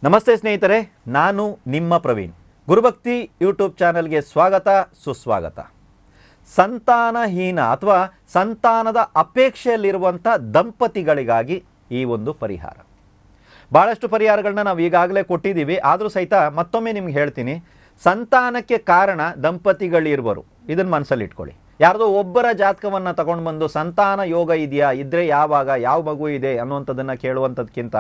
ನಮಸ್ತೆ ಸ್ನೇಹಿತರೆ, ನಾನು ನಿಮ್ಮ ಪ್ರವೀಣ್. ಗುರುಭಕ್ತಿ ಯೂಟ್ಯೂಬ್ ಚಾನಲ್ಗೆ ಸ್ವಾಗತ, ಸುಸ್ವಾಗತ. ಸಂತಾನಹೀನ ಅಥವಾ ಸಂತಾನದ ಅಪೇಕ್ಷೆಯಲ್ಲಿರುವಂಥ ದಂಪತಿಗಳಿಗಾಗಿ ಈ ಒಂದು ಪರಿಹಾರ. ಭಾಳಷ್ಟು ಪರಿಹಾರಗಳನ್ನ ನಾವು ಈಗಾಗಲೇ ಕೊಟ್ಟಿದ್ದೀವಿ. ಆದರೂ ಸಹಿತ ಮತ್ತೊಮ್ಮೆ ನಿಮ್ಗೆ ಹೇಳ್ತೀನಿ, ಸಂತಾನಕ್ಕೆ ಕಾರಣ ದಂಪತಿಗಳಿರುವರು. ಇದನ್ನು ಮನಸ್ಸಲ್ಲಿ ಇಟ್ಕೊಳ್ಳಿ. ಯಾರ್ದೋ ಒಬ್ಬರ ಜಾತಕವನ್ನು ತಗೊಂಡು ಬಂದು ಸಂತಾನ ಯೋಗ ಇದೆಯಾ, ಇದ್ದರೆ ಯಾವಾಗ, ಯಾವ ಮಗು ಇದೆ ಅನ್ನುವಂಥದ್ದನ್ನು ಕೇಳುವಂಥದ್ಕಿಂತ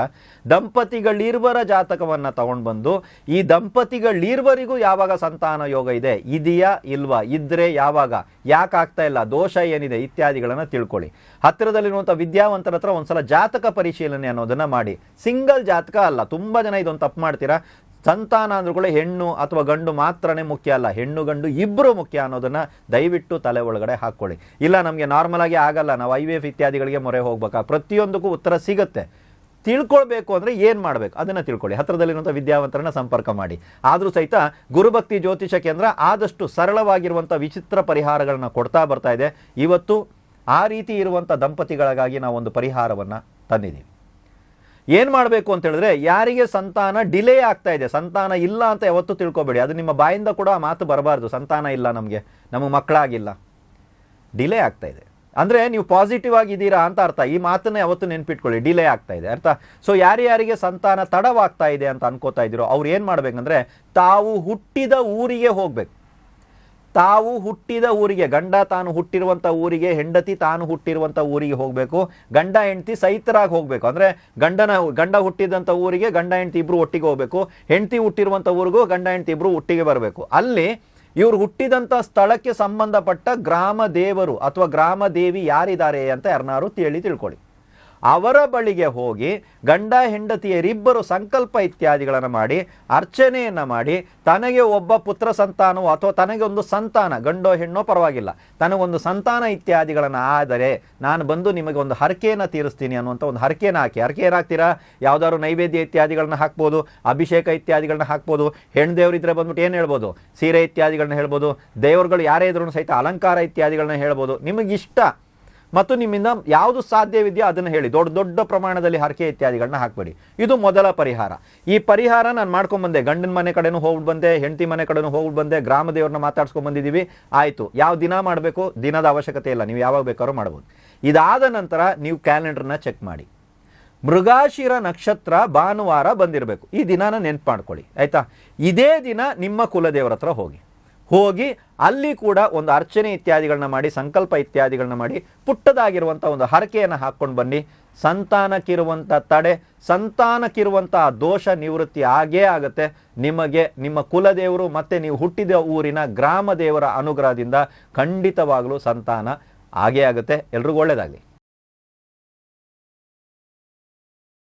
ದಂಪತಿಗಳಿರ್ವರ ಜಾತಕವನ್ನು ತಗೊಂಡು ಬಂದು ಈ ದಂಪತಿಗಳಿರ್ವರಿಗೂ ಯಾವಾಗ ಸಂತಾನ ಯೋಗ ಇದೆ, ಇದೆಯಾ ಇಲ್ವಾ, ಇದ್ದರೆ ಯಾವಾಗ, ಯಾಕೆ ಆಗ್ತಾ ಇಲ್ಲ, ದೋಷ ಏನಿದೆ ಇತ್ಯಾದಿಗಳನ್ನು ತಿಳ್ಕೊಳ್ಳಿ. ಹತ್ತಿರದಲ್ಲಿರುವಂಥ ವಿದ್ಯಾವಂತರ ಹತ್ರ ಒಂದ್ಸಲ ಜಾತಕ ಪರಿಶೀಲನೆ ಅನ್ನೋದನ್ನು ಮಾಡಿ. ಸಿಂಗಲ್ ಜಾತಕ ಅಲ್ಲ. ತುಂಬ ಜನ ಇದೊಂದು ತಪ್ಪು ಮಾಡ್ತೀರಾ. ಸಂತಾನ ಅಂದ್ರೂ ಹೆಣ್ಣು ಅಥವಾ ಗಂಡು ಮಾತ್ರನೇ ಮುಖ್ಯ ಅಲ್ಲ, ಹೆಣ್ಣು ಗಂಡು ಇಬ್ಬರು ಮುಖ್ಯ ಅನ್ನೋದನ್ನು ದಯವಿಟ್ಟು ತಲೆ ಒಳಗಡೆ ಹಾಕ್ಕೊಳ್ಳಿ. ಇಲ್ಲ, ನಮಗೆ ನಾರ್ಮಲ್ ಆಗಿ ಆಗಲ್ಲ, ನಾವು IVF ಇತ್ಯಾದಿಗಳಿಗೆ ಮೊರೆ ಹೋಗ್ಬೇಕಾ, ಪ್ರತಿಯೊಂದಕ್ಕೂ ಉತ್ತರ ಸಿಗುತ್ತೆ. ತಿಳ್ಕೊಳ್ಬೇಕು ಅಂದರೆ ಏನು ಮಾಡಬೇಕು ಅದನ್ನು ತಿಳ್ಕೊಳ್ಳಿ. ಹತ್ತಿರದಲ್ಲಿರುವಂಥ ವಿದ್ಯಾವಂತರನ್ನ ಸಂಪರ್ಕ ಮಾಡಿ. ಆದರೂ ಸಹಿತ ಗುರುಭಕ್ತಿ ಜ್ಯೋತಿಷ ಕೇಂದ್ರ ಆದಷ್ಟು ಸರಳವಾಗಿರುವಂಥ ವಿಚಿತ್ರ ಪರಿಹಾರಗಳನ್ನ ಕೊಡ್ತಾ ಬರ್ತಾ ಇದೆ. ಇವತ್ತು ಆ ರೀತಿ ಇರುವಂಥ ದಂಪತಿಗಳಿಗಾಗಿ ನಾವು ಒಂದು ಪರಿಹಾರವನ್ನು ತಂದಿದ್ದೀವಿ. ಏನು ಮಾಡಬೇಕು ಅಂತ ಹೇಳಿದ್ರೆ, ಯಾರಿಗೆ ಸಂತಾನ ಡಿಲೇ ಆಗ್ತಾ ಇದೆ, ಸಂತಾನ ಇಲ್ಲ ಅಂತ ಯಾವತ್ತೂ ತಿಳ್ಕೊಬೇಡಿ. ಅದು ನಿಮ್ಮ ಬಾಯಿಂದ ಕೂಡ ಆ ಮಾತು ಬರಬಾರ್ದು. ಸಂತಾನ ಇಲ್ಲ, ನಮಗೆ ಮಕ್ಕಳಾಗಿಲ್ಲ, ಡಿಲೇ ಆಗ್ತಾ ಇದೆ ಅಂದರೆ ನೀವು ಪಾಸಿಟಿವ್ ಆಗಿದ್ದೀರಾ ಅಂತ ಅರ್ಥ. ಈ ಮಾತನ್ನ ಯಾವತ್ತು ನೆನ್ಪಿಟ್ಕೊಳ್ಳಿ, ಡಿಲೇ ಆಗ್ತಾ ಇದೆ ಅರ್ಥ. ಸೊ ಯಾರ್ಯಾರಿಗೆ ಸಂತಾನ ತಡವಾಗ್ತಾ ಇದೆ ಅಂತ ಅನ್ಕೋತಾ ಇದ್ದೀರೋ ಅವ್ರು ಏನು ಮಾಡಬೇಕಂದ್ರೆ, ತಾವು ಹುಟ್ಟಿದ ಊರಿಗೆ ಹೋಗ್ಬೇಕು. ತಾವು ಹುಟ್ಟಿದ ಊರಿಗೆ, ಗಂಡ ತಾನು ಹುಟ್ಟಿರುವಂಥ ಊರಿಗೆ, ಹೆಂಡತಿ ತಾನು ಹುಟ್ಟಿರುವಂಥ ಊರಿಗೆ ಹೋಗಬೇಕು. ಗಂಡ ಹೆಂಡತಿ ಸಹಿತರಾಗಿ ಹೋಗಬೇಕು. ಅಂದರೆ ಗಂಡ ಹುಟ್ಟಿದಂಥ ಊರಿಗೆ ಗಂಡ ಹೆಂಡತಿ ಇಬ್ಬರು ಒಟ್ಟಿಗೆ ಹೋಗಬೇಕು. ಹೆಂಡತಿ ಹುಟ್ಟಿರುವಂಥ ಊರಿಗೂ ಗಂಡ ಹೆಂಡತಿ ಇಬ್ಬರು ಒಟ್ಟಿಗೆ ಬರಬೇಕು. ಅಲ್ಲಿ ಇವರು ಹುಟ್ಟಿದಂಥ ಸ್ಥಳಕ್ಕೆ ಸಂಬಂಧಪಟ್ಟ ಗ್ರಾಮ ದೇವರು ಅಥವಾ ಗ್ರಾಮ ದೇವಿ ಯಾರಿದ್ದಾರೆ ಅಂತ ಯಾರನ್ನಾರು ತಿಳ್ಕೊಳ್ಳಿ. ಅವರ ಬಳಿಗೆ ಹೋಗಿ ಗಂಡ ಹೆಂಡತಿಯರಿಬ್ಬರು ಸಂಕಲ್ಪ ಇತ್ಯಾದಿಗಳನ್ನು ಮಾಡಿ ಅರ್ಚನೆಯನ್ನು ಮಾಡಿ, ತನಗೆ ಒಬ್ಬ ಪುತ್ರ ಸಂತಾನವೋ ಅಥವಾ ತನಗೆ ಒಂದು ಸಂತಾನ, ಗಂಡೋ ಹೆಣ್ಣೋ ಪರವಾಗಿಲ್ಲ, ತನಗೊಂದು ಸಂತಾನ ಇತ್ಯಾದಿಗಳನ್ನು ಆದರೆ ನಾನು ಬಂದು ನಿಮಗೆ ಒಂದು ಹರಕೆಯನ್ನು ತೀರಿಸ್ತೀನಿ ಅನ್ನುವಂಥ ಒಂದು ಹರಕೆಯನ್ನು ಹಾಕಿ. ಹರಕೆ ಏನಾಗ್ತೀರಾ, ಯಾವುದಾದ್ರು ನೈವೇದ್ಯ ಇತ್ಯಾದಿಗಳನ್ನ ಹಾಕ್ಬೋದು, ಅಭಿಷೇಕ ಇತ್ಯಾದಿಗಳನ್ನ ಹಾಕ್ಬೋದು. ಹೆಣ್ಣು ದೇವರಿದ್ರೆ ಬಂದ್ಬಿಟ್ಟು ಏನು ಹೇಳ್ಬೋದು, ಸೀರೆ ಇತ್ಯಾದಿಗಳನ್ನ ಹೇಳ್ಬೋದು. ದೇವರುಗಳು ಯಾರೇ ಇದ್ರೂ ಸಹಿತ ಅಲಂಕಾರ ಇತ್ಯಾದಿಗಳನ್ನ ಹೇಳ್ಬೋದು. ನಿಮಗಿಷ್ಟ ಮತ್ತು ನಿಮ್ಮಿಂದ ಯಾವುದು ಸಾಧ್ಯವಿದೆಯೋ ಅದನ್ನು ಹೇಳಿ. ದೊಡ್ಡ ಪ್ರಮಾಣದಲ್ಲಿ ಹರಕೆ ಇತ್ಯಾದಿಗಳನ್ನ ಹಾಕಬೇಡಿ. ಇದು ಮೊದಲ ಪರಿಹಾರ. ಈ ಪರಿಹಾರ ನಾನು ಮಾಡ್ಕೊಂಡ್ಬಂದೆ. ಗಂಡನ ಮನೆ ಕಡೆನೂ ಹೋಗ್ಬಿಟ್ಟು ಬಂದೆ, ಹೆಂಡತಿ ಮನೆ ಕಡೆನೂ ಹೋಗ್ಬಿಟ್ಟು ಬಂದೆ, ಗ್ರಾಮ ದೇವ್ರನ್ನ ಮಾತಾಡ್ಸ್ಕೊಂಡು ಬಂದಿದ್ದೀವಿ. ಆಯಿತು. ಯಾವ ದಿನ ಮಾಡಬೇಕು, ದಿನದ ಅವಶ್ಯಕತೆ ಇಲ್ಲ, ನೀವು ಯಾವಾಗ ಬೇಕಾದ್ರೂ ಮಾಡ್ಬೋದು. ಇದಾದ ನಂತರ ನೀವು ಕ್ಯಾಲೆಂಡರ್ನ ಚೆಕ್ ಮಾಡಿ. ಮೃಗಶಿರ ನಕ್ಷತ್ರ ಭಾನುವಾರ ಬಂದಿರಬೇಕು. ಈ ದಿನಾನ ನೆನ್ಪು ಮಾಡ್ಕೊಳ್ಳಿ, ಆಯಿತಾ. ಇದೇ ದಿನ ನಿಮ್ಮ ಕುಲದೇವರ ಹತ್ರ ಹೋಗಿ ಅಲ್ಲಿ ಕೂಡ ಒಂದು ಅರ್ಚನೆ ಇತ್ಯಾದಿಗಳನ್ನ ಮಾಡಿ, ಸಂಕಲ್ಪ ಇತ್ಯಾದಿಗಳನ್ನ ಮಾಡಿ, ಪುಟ್ಟದಾಗಿರುವಂಥ ಒಂದು ಹರಕೆಯನ್ನು ಹಾಕ್ಕೊಂಡು ಬನ್ನಿ. ಸಂತಾನಕ್ಕಿರುವಂಥ ತಡೆ, ಸಂತಾನಕ್ಕಿರುವಂಥ ದೋಷ ನಿವೃತ್ತಿ ಆಗೇ ಆಗುತ್ತೆ. ನಿಮಗೆ ನಿಮ್ಮ ಕುಲದೇವರು ಮತ್ತು ನೀವು ಹುಟ್ಟಿದ ಊರಿನ ಗ್ರಾಮ ದೇವರ ಅನುಗ್ರಹದಿಂದ ಖಂಡಿತವಾಗಲೂ ಸಂತಾನ ಆಗೇ ಆಗುತ್ತೆ. ಎಲ್ರಿಗೂ ಒಳ್ಳೆಯದಾಗಲಿ.